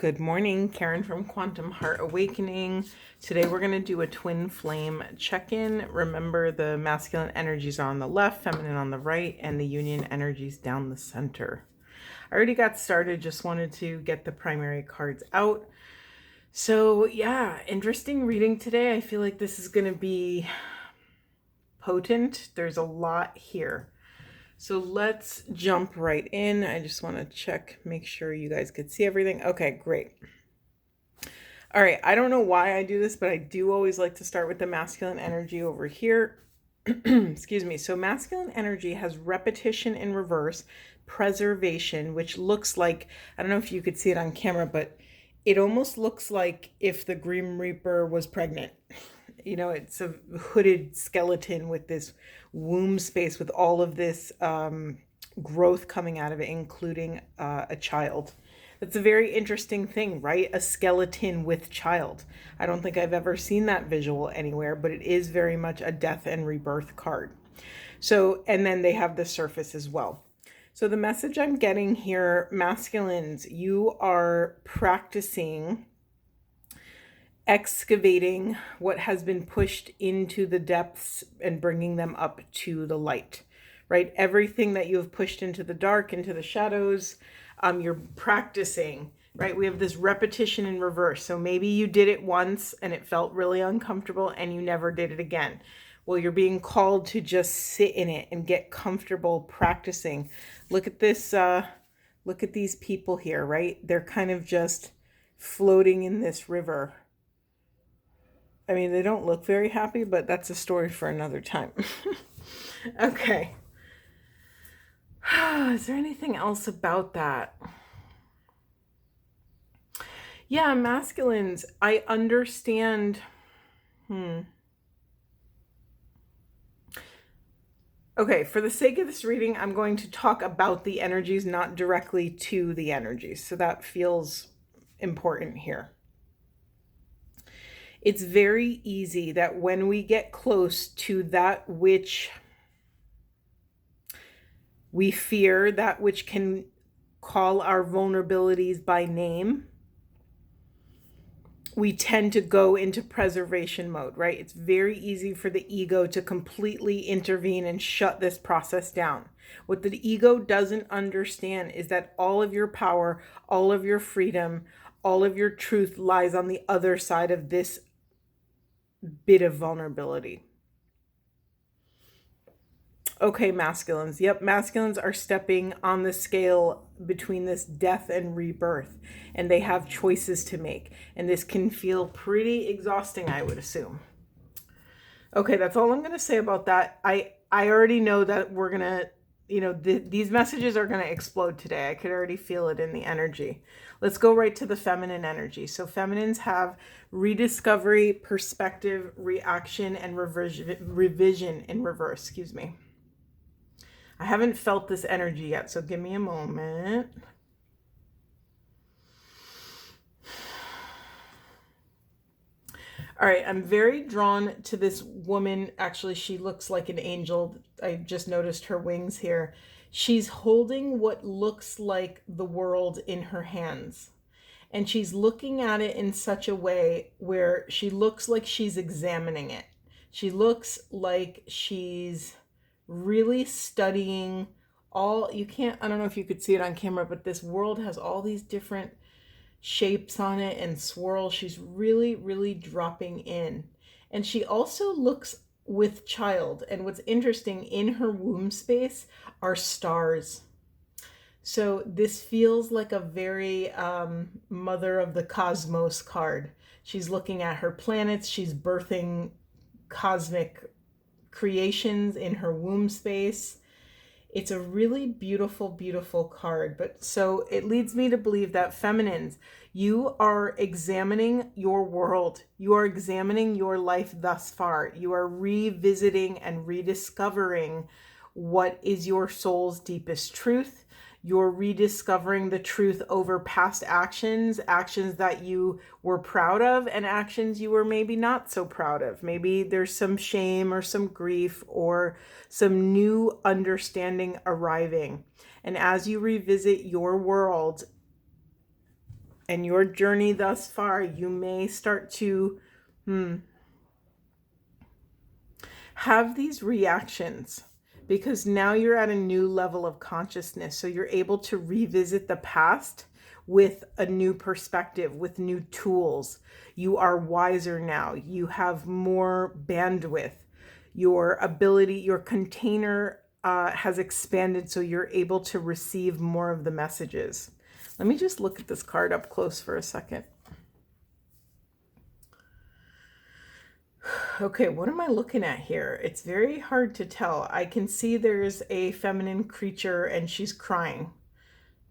Good morning, Karen from Quantum Heart Awakening. Today we're going to do a twin flame check-in. Remember, the masculine energies are on the left, feminine on the right, and the union energies down the center. I already got started, just wanted to get the primary cards out. So yeah, interesting reading today. I feel like this is going to be potent. There's a lot here. So let's jump right in. I just want to check, make sure you guys could see everything. Okay, great. All right, I don't know why I do this, but I do always like to start with the masculine energy over here. Excuse me. So masculine energy has repetition in reverse, preservation, which looks like, I don't know if you could see it on camera, but it almost looks like if the Grim Reaper was pregnant. You know, it's a hooded skeleton with this womb space with all of this growth coming out of it, including a child. That's a very interesting thing, right? A skeleton with child. I don't think I've ever seen that visual anywhere, but it is very much a death and rebirth card. So, and then they have the surface as well. So the message I'm getting here, masculines, you are practicing excavating what has been pushed into the depths and bringing them up to the light, right? Everything that you have pushed into the dark, into the shadows, you're practicing, right? We have this repetition in reverse. So maybe you did it once and it felt really uncomfortable and you never did it again. Well, you're being called to just sit in it and get comfortable practicing. Look at this, look at these people here, right? They're kind of just floating in this river. I mean, they don't look very happy, but that's a story for another time. Okay. Is there anything else about that? Yeah, masculines, I understand. Okay, for the sake of this reading, I'm going to talk about the energies, not directly to the energies. So that feels important here. It's very easy that when we get close to that which we fear, that which can call our vulnerabilities by name, we tend to go into preservation mode, right? It's very easy for the ego to completely intervene and shut this process down. What the ego doesn't understand is that all of your power, all of your freedom, all of your truth lies on the other side of this bit of vulnerability. Okay, masculines. Yep, masculines are stepping on the scale between this death and rebirth, and they have choices to make. And this can feel pretty exhausting, I would assume. Okay, that's all I'm going to say about that. I already know that we're going to, these messages are going to explode today. I could already feel it in the energy. Let's go right to the feminine energy. So feminines have rediscovery, perspective, reaction, and revision in reverse. Excuse me. I haven't felt this energy yet, so give me a moment. All right, I'm very drawn to this woman. Actually, she looks like an angel. I just noticed her wings here. She's holding what looks like the world in her hands. And she's looking at it in such a way where she looks like she's examining it. She looks like she's really studying all, I don't know if you could see it on camera, but this world has all these different shapes on it and swirls. She's really, really dropping in. And she also looks with child. And what's interesting, in her womb space are stars. So this feels like a very mother of the cosmos card. She's looking at her planets. She's birthing cosmic creations in her womb space. It's a really beautiful, beautiful card. But so it leads me to believe that feminines, you are examining your world. You are examining your life thus far. You are revisiting and rediscovering what is your soul's deepest truth. You're rediscovering the truth over past actions that you were proud of, and actions you were maybe not so proud of. Maybe there's some shame or some grief or some new understanding arriving. And as you revisit your world and your journey thus far, you may start to have these reactions because now you're at a new level of consciousness. So you're able to revisit the past with a new perspective, with new tools. You are wiser now. You have more bandwidth. Your ability, your container has expanded, so you're able to receive more of the messages. Let me just look at this card up close for a second. Okay, what am I looking at here? It's very hard to tell. I can see there's a feminine creature and she's crying.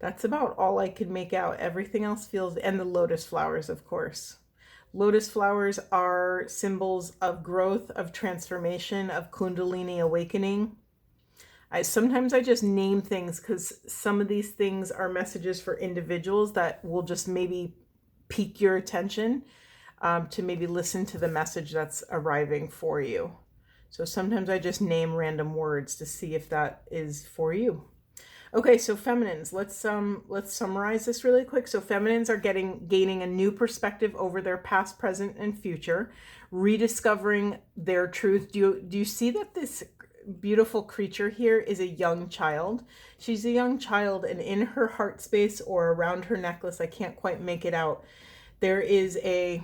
That's about all I could make out. Everything else feels, and the lotus flowers, of course. Lotus flowers are symbols of growth, of transformation, of Kundalini awakening. Sometimes I just name things because some of these things are messages for individuals that will just maybe pique your attention, to maybe listen to the message that's arriving for you. So sometimes I just name random words to see if that is for you. Okay, so feminines, let's summarize this really quick. So feminines are gaining a new perspective over their past, present, and future, rediscovering their truth. Do you see that this beautiful creature here is a young child? She's a young child, and in her heart space or around her necklace, I can't quite make it out, there is I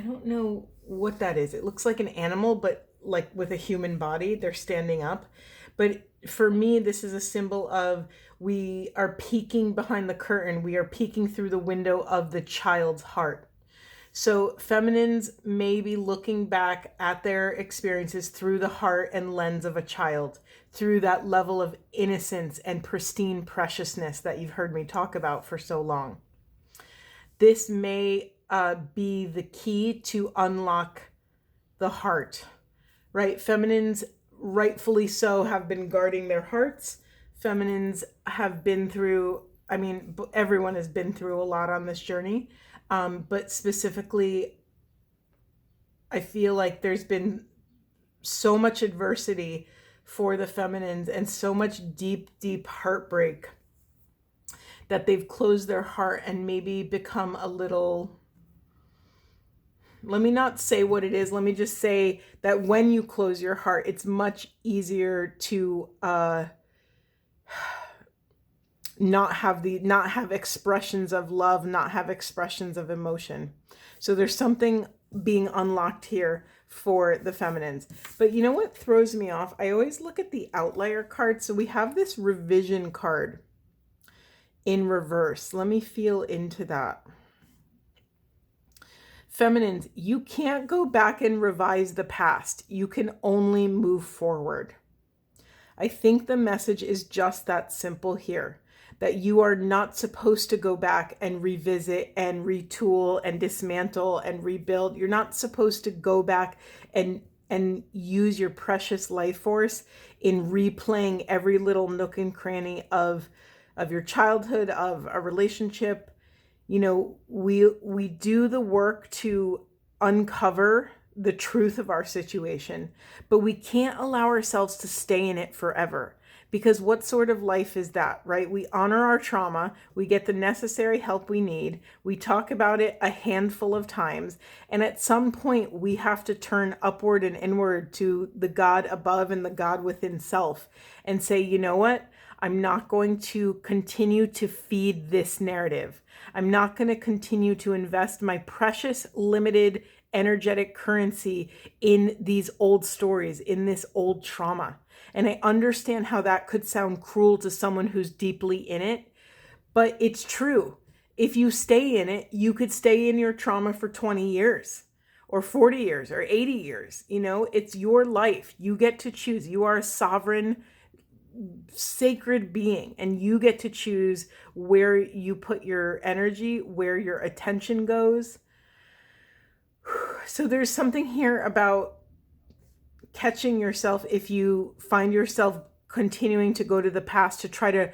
don't know what that is. It looks like an animal, but like with a human body. They're standing up. But for me, this is a symbol of we are peeking behind the curtain. We are peeking through the window of the child's heart. So feminines may be looking back at their experiences through the heart and lens of a child, through that level of innocence and pristine preciousness that you've heard me talk about for so long. This may be the key to unlock the heart, right? Feminines, rightfully so, have been guarding their hearts. Feminines have been through, I mean, everyone has been through a lot on this journey. But specifically, I feel like there's been so much adversity for the feminines and so much deep, deep heartbreak that they've closed their heart and maybe become a little, let me not say what it is. Let me just say that when you close your heart, it's much easier to not have expressions of love, not have expressions of emotion. So there's something being unlocked here for the feminines. But you know what throws me off? I always look at the outlier card. So we have this revision card in reverse. Let me feel into that. Feminines, you can't go back and revise the past. You can only move forward. I think the message is just that simple here, that you are not supposed to go back and revisit and retool and dismantle and rebuild. You're not supposed to go back and use your precious life force in replaying every little nook and cranny of your childhood, of a relationship. You know, we do the work to uncover the truth of our situation, but we can't allow ourselves to stay in it forever, because what sort of life is that, right? We honor our trauma, we get the necessary help we need, we talk about it a handful of times, and at some point we have to turn upward and inward to the God above and the God within self and say, you know what? I'm not going to continue to feed this narrative. I'm not going to continue to invest my precious, limited, energetic currency in these old stories, in this old trauma. And I understand how that could sound cruel to someone who's deeply in it, but it's true. If you stay in it, you could stay in your trauma for 20 years or 40 years or 80 years. You know, it's your life. You get to choose. You are a sovereign, sacred being, and you get to choose where you put your energy, where your attention goes. So there's something here about catching yourself if you find yourself continuing to go to the past to try to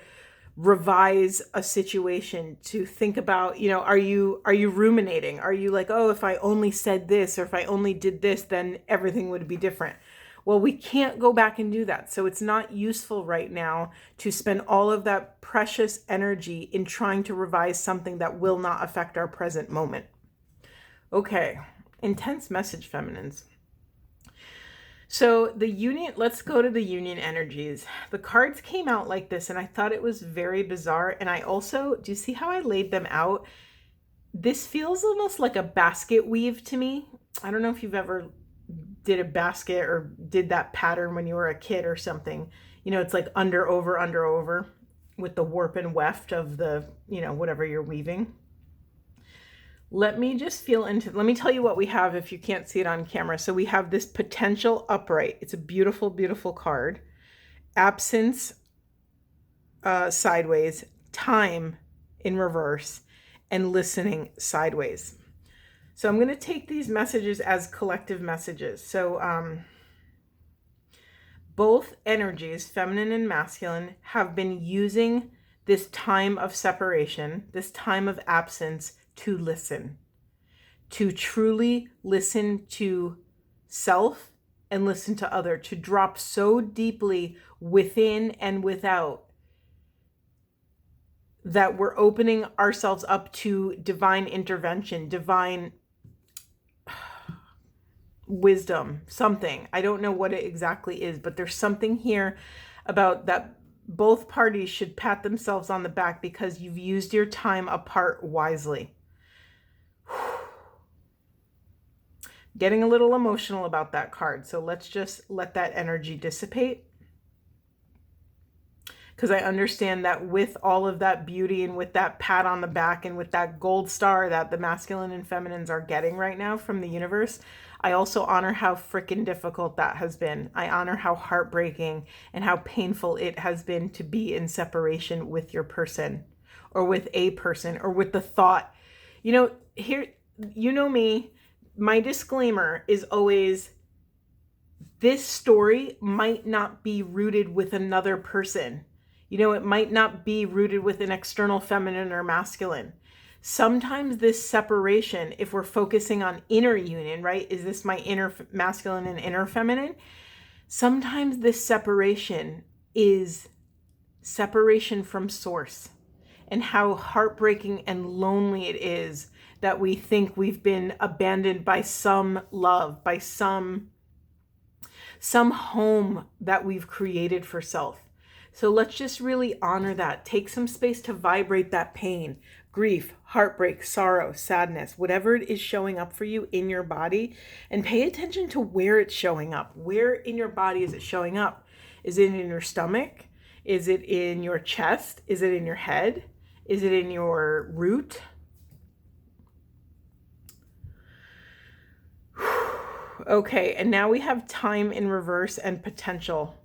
revise a situation, to think about, you know, are you ruminating? Are you like, oh, if I only said this, or if I only did this, then everything would be different? Well, we can't go back and do that. So it's not useful right now to spend all of that precious energy in trying to revise something that will not affect our present moment. Okay, intense message, feminines. So the union, let's go to the union energies. The cards came out like this, and I thought it was very bizarre. And I also, do you see how I laid them out? This feels almost like a basket weave to me. I don't know if you've ever did a basket or did that pattern when you were a kid or something. You know, it's like under, over with the warp and weft of the, you know, whatever you're weaving. Let me just feel into, let me tell you what we have if you can't see it on camera. So we have this potential upright. It's a beautiful, beautiful card. Absence sideways, time in reverse, and listening sideways. So I'm going to take these messages as collective messages. So both energies, feminine and masculine, have been using this time of separation, this time of absence, to listen, to truly listen to self and listen to other, to drop so deeply within and without that we're opening ourselves up to divine intervention, divine wisdom, something. I don't know what it exactly is, but there's something here about that both parties should pat themselves on the back because you've used your time apart wisely. Getting a little emotional about that card. So let's just let that energy dissipate. Because I understand that with all of that beauty and with that pat on the back and with that gold star that the masculine and feminines are getting right now from the universe, I also honor how freaking difficult that has been. I honor how heartbreaking and how painful it has been to be in separation with your person or with a person or with the thought. You know, here, you know me, my disclaimer is always, this story might not be rooted with another person. You know, it might not be rooted with an external feminine or masculine. Sometimes this separation, if we're focusing on inner union, right? Is this my inner masculine and inner feminine? Sometimes this separation is separation from source, and how heartbreaking and lonely it is that we think we've been abandoned by some love, by some home that we've created for self. So let's just really honor that. Take some space to vibrate that pain, grief, heartbreak, sorrow, sadness, whatever it is showing up for you in your body, and pay attention to where it's showing up. Where in your body is it showing up? Is it in your stomach? Is it in your chest? Is it in your head? Is it in your root? Okay, and now we have time in reverse and potential.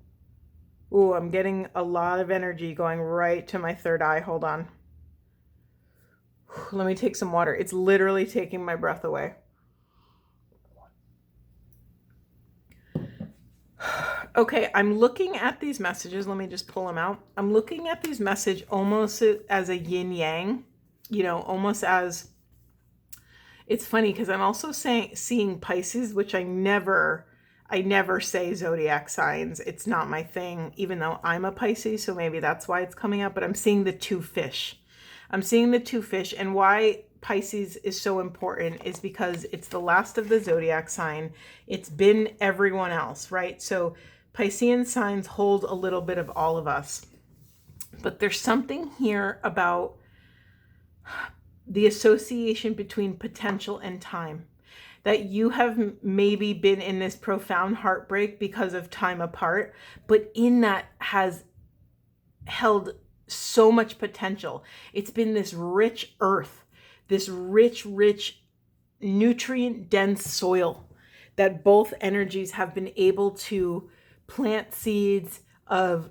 Ooh, I'm getting a lot of energy going right to my third eye. Hold on. Let me take some water. It's literally taking my breath away. Okay, I'm looking at these messages. Let me just pull them out. I'm looking at these messages almost as a yin yang, you know, almost as, it's funny because I'm also seeing Pisces, which I never say zodiac signs. It's not my thing, even though I'm a Pisces, so maybe that's why it's coming up. But I'm seeing the two fish. I'm seeing the two fish, and why Pisces is so important is because it's the last of the zodiac sign. It's been everyone else, right? So Piscean signs hold a little bit of all of us. But there's something here about the association between potential and time. That you have maybe been in this profound heartbreak because of time apart, but in that has held so much potential. It's been this rich earth, this rich, nutrient dense soil that both energies have been able to plant seeds of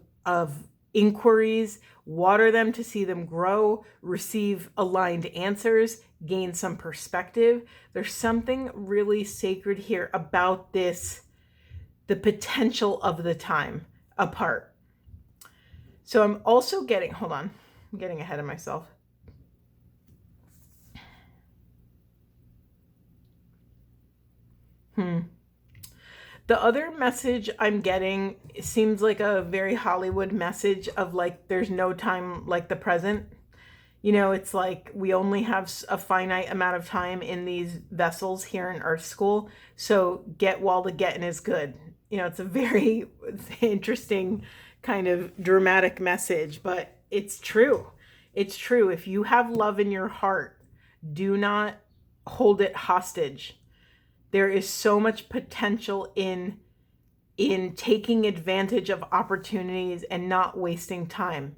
inquiries, water them to see them grow, receive aligned answers, gain some perspective. There's something really sacred here about this, the potential of the time apart. So I'm also getting, hold on, I'm getting ahead of myself. The other message I'm getting seems like a very Hollywood message of like, there's no time like the present. You know, it's like we only have a finite amount of time in these vessels here in Earth School. So get while the getting is good. You know, it's a very interesting kind of dramatic message, but it's true. It's true. If you have love in your heart, do not hold it hostage. There is so much potential in taking advantage of opportunities and not wasting time.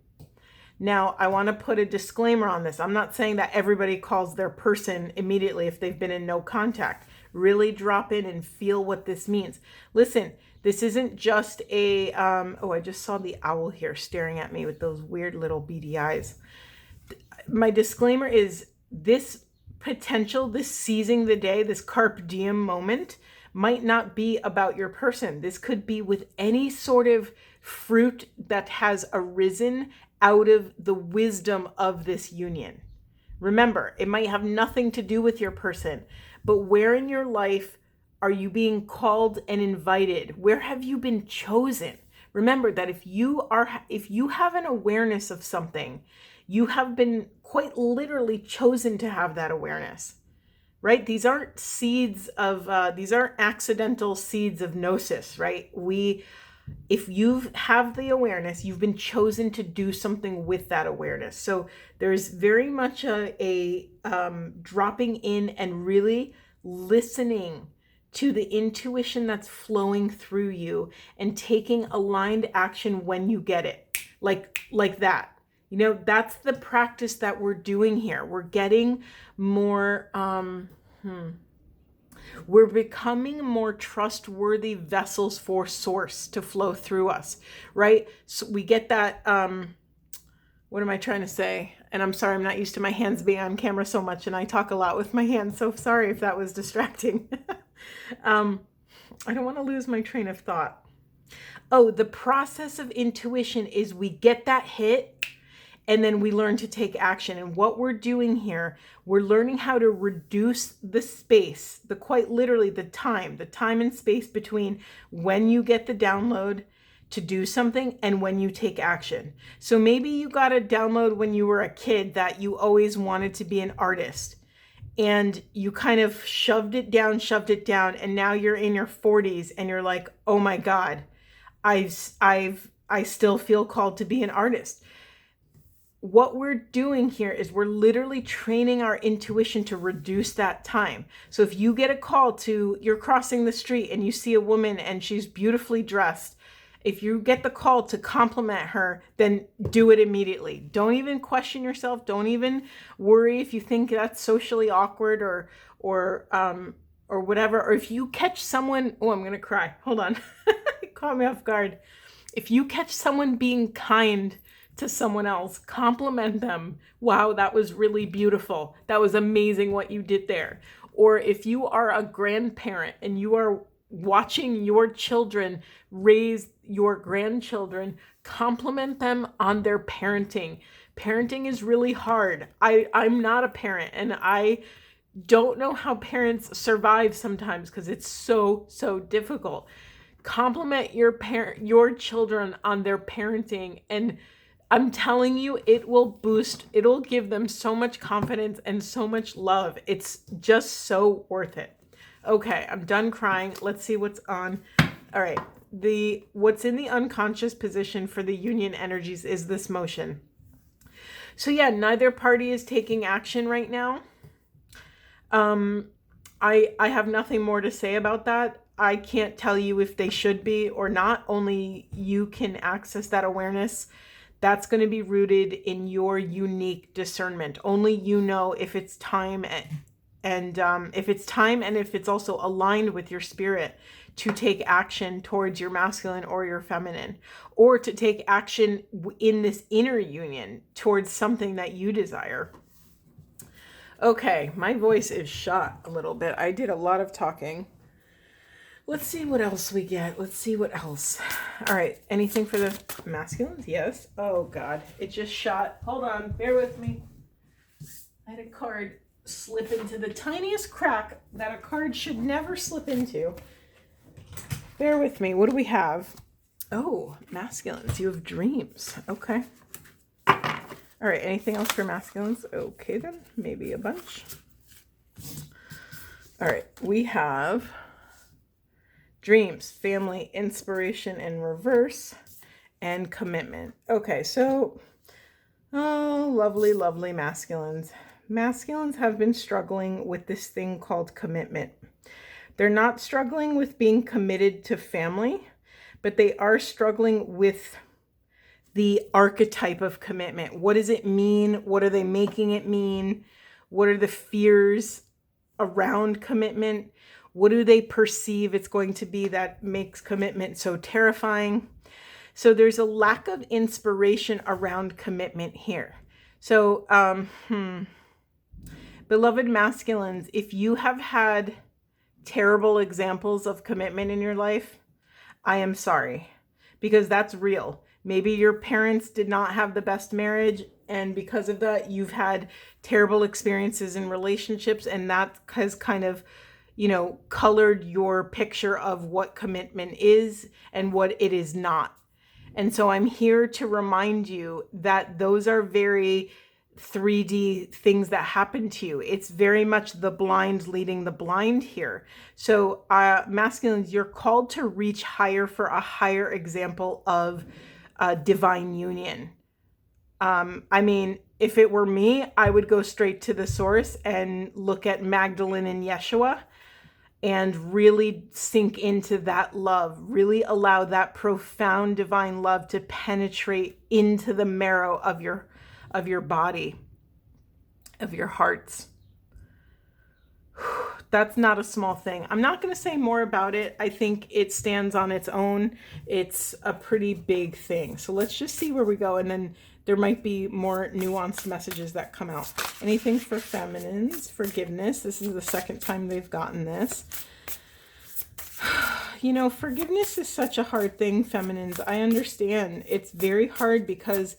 Now, I want to put a disclaimer on this. I'm not saying that everybody calls their person immediately if they've been in no contact. Really drop in and feel what this means. Listen, this isn't just a, oh, I just saw the owl here staring at me with those weird little beady eyes. My disclaimer is this potential, this seizing the day, this carpe diem moment might not be about your person. This could be with any sort of fruit that has arisen out of the wisdom of this union. Remember, it might have nothing to do with your person, but where in your life are you being called and invited? Where have you been chosen? Remember that if you have an awareness of something, you have been quite literally chosen to have that awareness, right? These aren't seeds of, these aren't accidental seeds of gnosis, right? If you have the awareness, you've been chosen to do something with that awareness. So there's very much a dropping in and really listening to the intuition that's flowing through you and taking aligned action when you get it, like that. You know, that's the practice that we're doing here. We're getting more, we're becoming more trustworthy vessels for source to flow through us, right? So we get that, what am I trying to say? And I'm sorry, I'm not used to my hands being on camera so much, and I talk a lot with my hands, so sorry if that was distracting. I don't want to lose my train of thought. Oh, the process of intuition is we get that hit, and then we learn to take action. And what we're doing here, we're learning how to reduce the space, quite literally the time and space between when you get the download to do something and when you take action. So maybe you got a download when you were a kid that you always wanted to be an artist, and you kind of shoved it down, and now you're in your 40s and you're like, oh my God, I still feel called to be an artist. What we're doing here is we're literally training our intuition to reduce that time. So if you get a call you're crossing the street and you see a woman and she's beautifully dressed, if you get the call to compliment her, then do it immediately. Don't even question yourself. Don't even worry if you think that's socially awkward or whatever. Or if you catch someone, oh, I'm going to cry. Hold on. It caught me off guard. If you catch someone being kind to someone else, compliment them. Wow, that was really beautiful. That was amazing what you did there. Or if you are a grandparent and you are watching your children raise your grandchildren, compliment them on their parenting. Parenting is really hard. I'm not a parent, and I don't know how parents survive sometimes because it's so difficult. Compliment your children on their parenting, and I'm telling you, it'll give them so much confidence and so much love. It's just so worth it. Okay, I'm done crying. Let's see what's on. All right, what's in the unconscious position for the union energies is this motion. So yeah, neither party is taking action right now. I have nothing more to say about that. I can't tell you if they should be or not. Only you can access that awareness. That's going to be rooted in your unique discernment. Only you know if it's time and if it's also aligned with your spirit to take action towards your masculine or your feminine, or to take action in this inner union towards something that you desire. Okay, my voice is shot a little bit. I did a lot of talking. Let's see what else we get. Let's see what else. All right, anything for the masculines? Yes. Oh God, it just shot. Hold on, bear with me. I had a card slip into the tiniest crack that a card should never slip into. Bear with me. What do we have? Oh, masculines. You have dreams. Okay. All right. Anything else for masculines? Okay, then. Maybe a bunch. All right. We have dreams, family, inspiration in reverse, and commitment. Okay. So, oh, lovely, lovely masculines. Masculines have been struggling with this thing called commitment. They're not struggling with being committed to family, but they are struggling with the archetype of commitment. What does it mean? What are they making it mean? What are the fears around commitment? What do they perceive it's going to be that makes commitment so terrifying? So there's a lack of inspiration around commitment here. So, beloved masculines, if you have had terrible examples of commitment in your life, I am sorry, because that's real. Maybe your parents did not have the best marriage, and because of that, you've had terrible experiences in relationships, and that has kind of, colored your picture of what commitment is and what it is not. And so I'm here to remind you that those are very 3D things that happen to you. It's very much the blind leading the blind here. So masculines, you're called to reach higher for a higher example of divine union. I mean, if it were me, I would go straight to the source and look at Magdalene and Yeshua and really sink into that love, really allow that profound divine love to penetrate into the marrow of your body, of your hearts. That's not a small thing. I'm not going to say more about it. I think it stands on its own. It's a pretty big thing. So let's just see where we go. And then there might be more nuanced messages that come out. Anything for feminines? Forgiveness. This is the second time they've gotten this. Forgiveness is such a hard thing, feminines. I understand. It's very hard because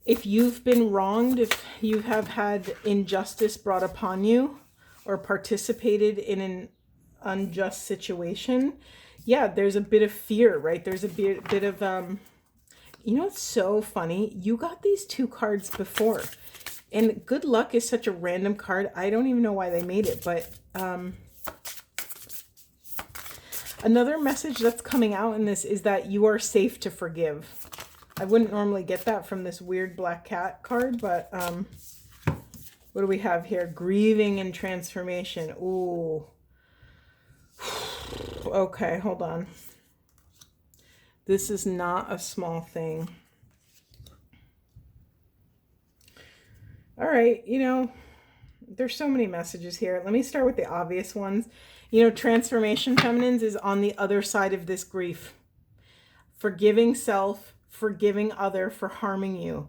if you've been wronged, if you have had injustice brought upon you or participated in an unjust situation, yeah, there's a bit of fear, right? There's a bit of, it's so funny. You got these two cards before, and good luck is such a random card. I don't even know why they made it, but another message that's coming out in this is that you are safe to forgive. I wouldn't normally get that from this weird black cat card, but what do we have here? Grieving and transformation. Ooh. Okay, hold on. This is not a small thing. All right, there's so many messages here. Let me start with the obvious ones. Transformation, feminines, is on the other side of this grief. Forgiving self, forgiving other for harming you,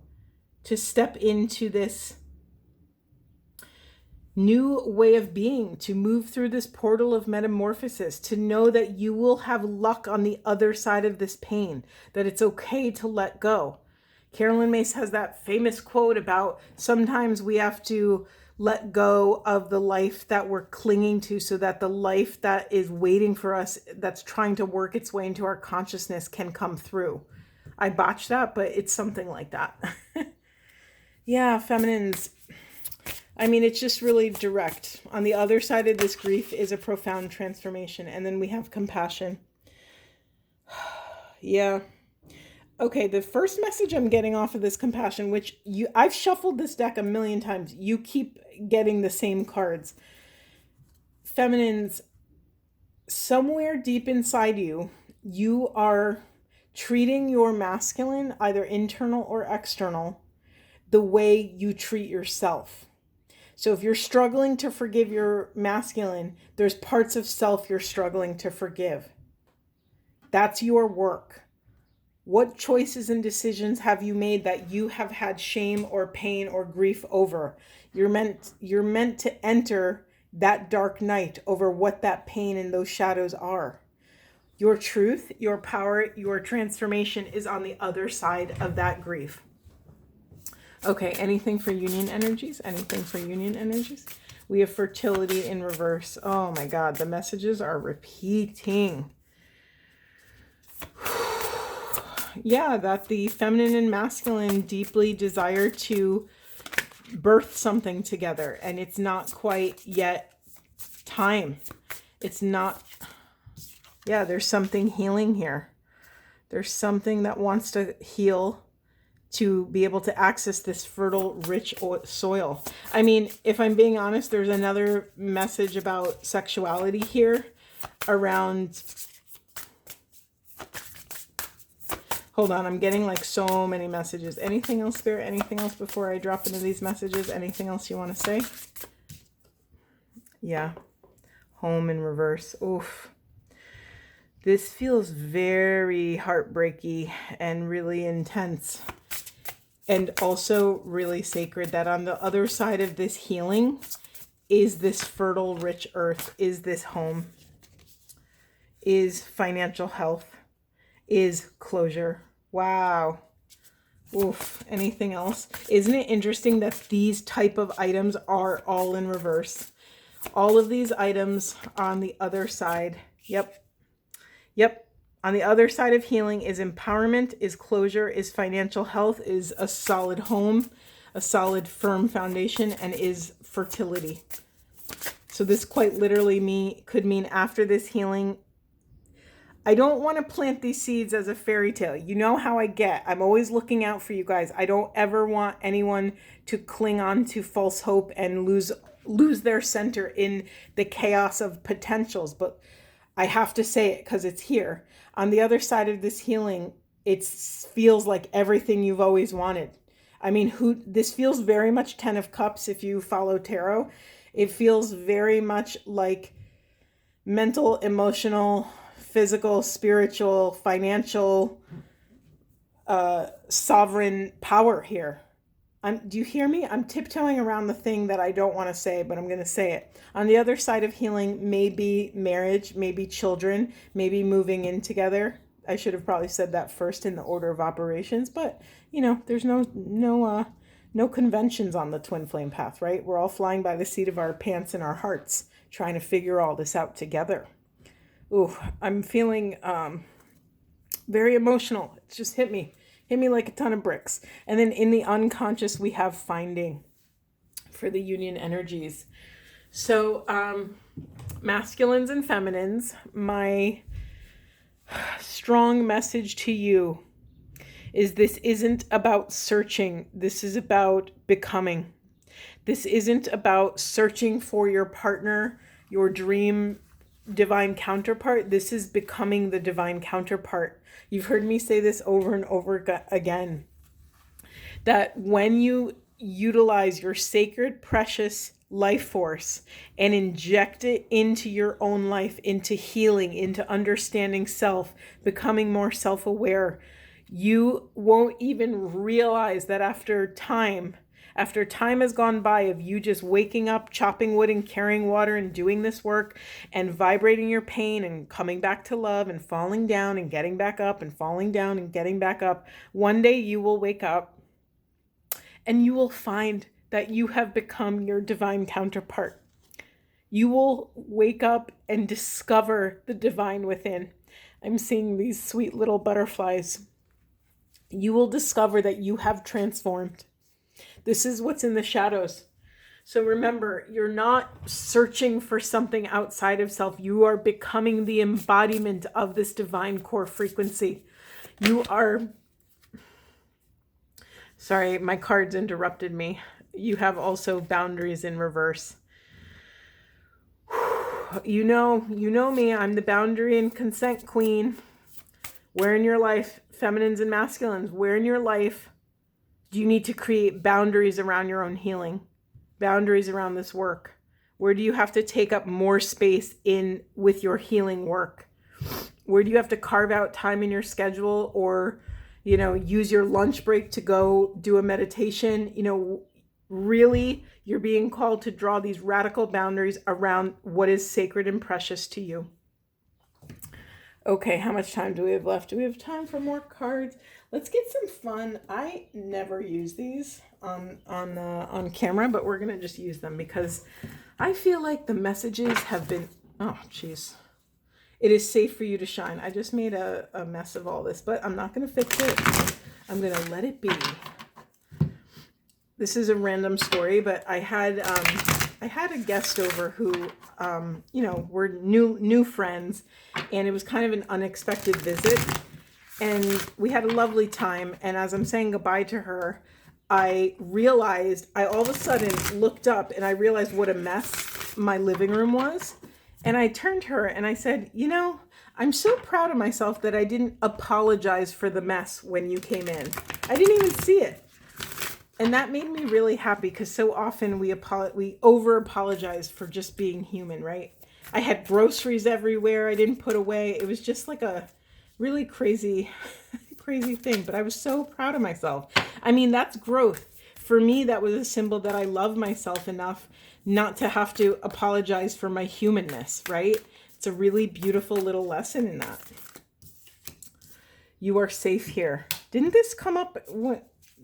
to step into this new way of being, to move through this portal of metamorphosis, to know that you will have luck on the other side of this pain, that it's okay to let go. Carolyn Mace has that famous quote about sometimes we have to let go of the life that we're clinging to so that the life that is waiting for us, that's trying to work its way into our consciousness, can come through. I botched that, but it's something like that. Yeah, feminines. I mean, it's just really direct. On the other side of this grief is a profound transformation. And then we have compassion. Yeah. Okay, the first message I'm getting off of this compassion, which I've shuffled this deck a million times. You keep getting the same cards. Feminines, somewhere deep inside you, you are treating your masculine, either internal or external, the way you treat yourself. So if you're struggling to forgive your masculine, there's parts of self you're struggling to forgive. That's your work. What choices and decisions have you made that you have had shame or pain or grief over? You're meant to enter that dark night over what that pain and those shadows are. Your truth, your power, your transformation is on the other side of that grief. Okay, anything for union energies? Anything for union energies? We have fertility in reverse. Oh my God, the messages are repeating. Yeah, that the feminine and masculine deeply desire to birth something together, and it's not quite yet time. It's not, yeah, there's something healing here. There's something that wants to heal to be able to access this fertile, rich soil. I mean, if I'm being honest, there's another message about sexuality here around. Hold on, I'm getting like so many messages. Anything else, Spirit? Anything else before I drop into these messages? Anything else you want to say? Yeah. Home in reverse. Oof. This feels very heartbreaky and really intense. And also really sacred, that on the other side of this healing is this fertile, rich earth, is this home, is financial health, is closure. Wow. Oof. Anything else? Isn't it interesting that these type of items are all in reverse? All of these items on the other side. Yep. On the other side of healing is empowerment, is closure, is financial health, is a solid home, a solid firm foundation, and is fertility. So this quite literally could mean after this healing, I don't want to plant these seeds as a fairy tale. You know how I get. I'm always looking out for you guys. I don't ever want anyone to cling on to false hope and lose their center in the chaos of potentials. But I have to say it because it's here. On the other side of this healing, it feels like everything you've always wanted. I mean, this feels very much 10 of Cups if you follow tarot. It feels very much like mental, emotional, physical, spiritual, financial, sovereign power here. Do you hear me? I'm tiptoeing around the thing that I don't want to say, but I'm going to say it. On the other side of healing, maybe marriage, maybe children, maybe moving in together. I should have probably said that first in the order of operations, but you know, there's no conventions on the twin flame path, right? We're all flying by the seat of our pants and our hearts, trying to figure all this out together. Ooh, I'm feeling very emotional. It's just hit me like a ton of bricks. And then in the unconscious, we have finding for the union energies. So masculines and feminines, my strong message to you is this isn't about searching. This is about becoming. This isn't about searching for your partner, your dream divine counterpart. This is becoming the divine counterpart. You've heard me say this over and over again, that when you utilize your sacred, precious life force and inject it into your own life, into healing, into understanding self, becoming more self-aware, you won't even realize that after time has gone by of you just waking up, chopping wood and carrying water and doing this work and vibrating your pain and coming back to love and falling down and getting back up and falling down and getting back up, one day you will wake up and you will find that you have become your divine counterpart. You will wake up and discover the divine within. I'm seeing these sweet little butterflies. You will discover that you have transformed. This is what's in the shadows. So remember, you're not searching for something outside of self. You are becoming the embodiment of this divine core frequency. You are... Sorry, my cards interrupted me. You have also boundaries in reverse. You know me. I'm the boundary and consent queen. Where in your life, feminines and masculines, where in your life do you need to create boundaries around your own healing? Boundaries around this work? Where do you have to take up more space in with your healing work? Where do you have to carve out time in your schedule or, use your lunch break to go do a meditation? Really, you're being called to draw these radical boundaries around what is sacred and precious to you. Okay, how much time do we have left? Do we have time for more cards? Let's get some fun. I never use these on camera, but we're gonna just use them because I feel like the messages have been, oh geez. It is safe for you to shine. I just made a mess of all this, but I'm not going to fix it. I'm going to let it be. This is a random story, but I had a guest over who, you know, were new friends, and it was kind of an unexpected visit. And we had a lovely time. And as I'm saying goodbye to her, I all of a sudden looked up and I realized what a mess my living room was. And I turned to her and I said, you know, I'm so proud of myself that I didn't apologize for the mess when you came in. I didn't even see it. And that made me really happy, because so often we over apologize for just being human, right? I had groceries everywhere I didn't put away. It was just like a really crazy thing, but I was so proud of myself. I mean, that's growth. For me, that was a symbol that I love myself enough not to have to apologize for my humanness, right? It's a really beautiful little lesson in that. You are safe here. Didn't this come up?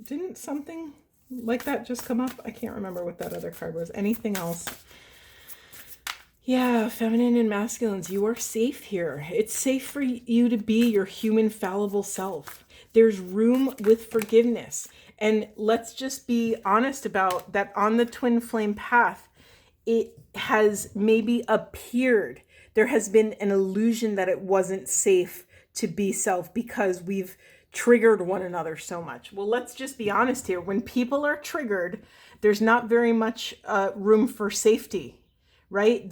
Didn't something like that just come up? I can't remember what that other card was. Anything else? Yeah, feminine and masculines, you are safe here. It's safe for you to be your human fallible self. There's room with forgiveness. And let's just be honest about that. On the twin flame path, it has maybe appeared, there has been an illusion that it wasn't safe to be self because we've triggered one another so much. Well, let's just be honest here. When people are triggered, there's not very much room for safety. Right?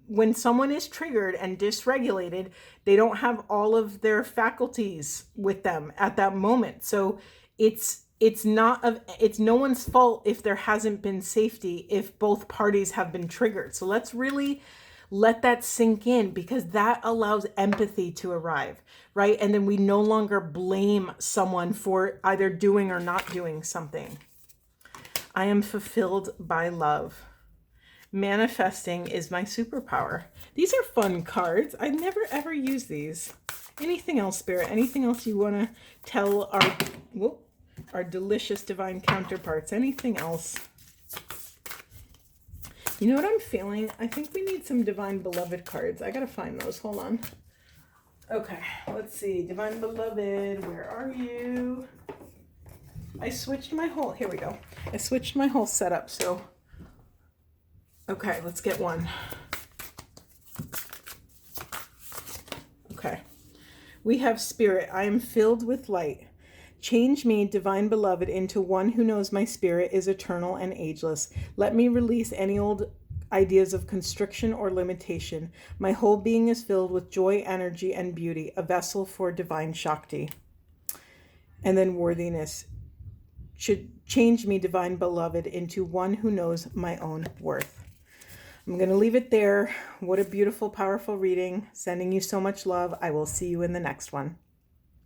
When someone is triggered and dysregulated, they don't have all of their faculties with them at that moment. So it's no one's fault if there hasn't been safety, if both parties have been triggered. So let's really let that sink in, because that allows empathy to arrive, right? And then we no longer blame someone for either doing or not doing something. I am fulfilled by love. Manifesting is my superpower. These are fun cards. I never ever use these. Anything else, Spirit? Anything else you want to tell our delicious divine counterparts? Anything else? You know what I'm feeling? I think we need some divine beloved cards. I gotta find those. Hold on. Okay, let's see. Divine beloved, where are you? I switched my whole, here we go. I switched my whole setup, so okay, let's get one. Okay. We have Spirit. I am filled with light. Change me, divine beloved, into one who knows my spirit is eternal and ageless. Let me release any old ideas of constriction or limitation. My whole being is filled with joy, energy, and beauty, a vessel for divine Shakti. And then worthiness. Should change me, divine beloved, into one who knows my own worth. I'm going to leave it there. What a beautiful, powerful reading. Sending you so much love. I will see you in the next one.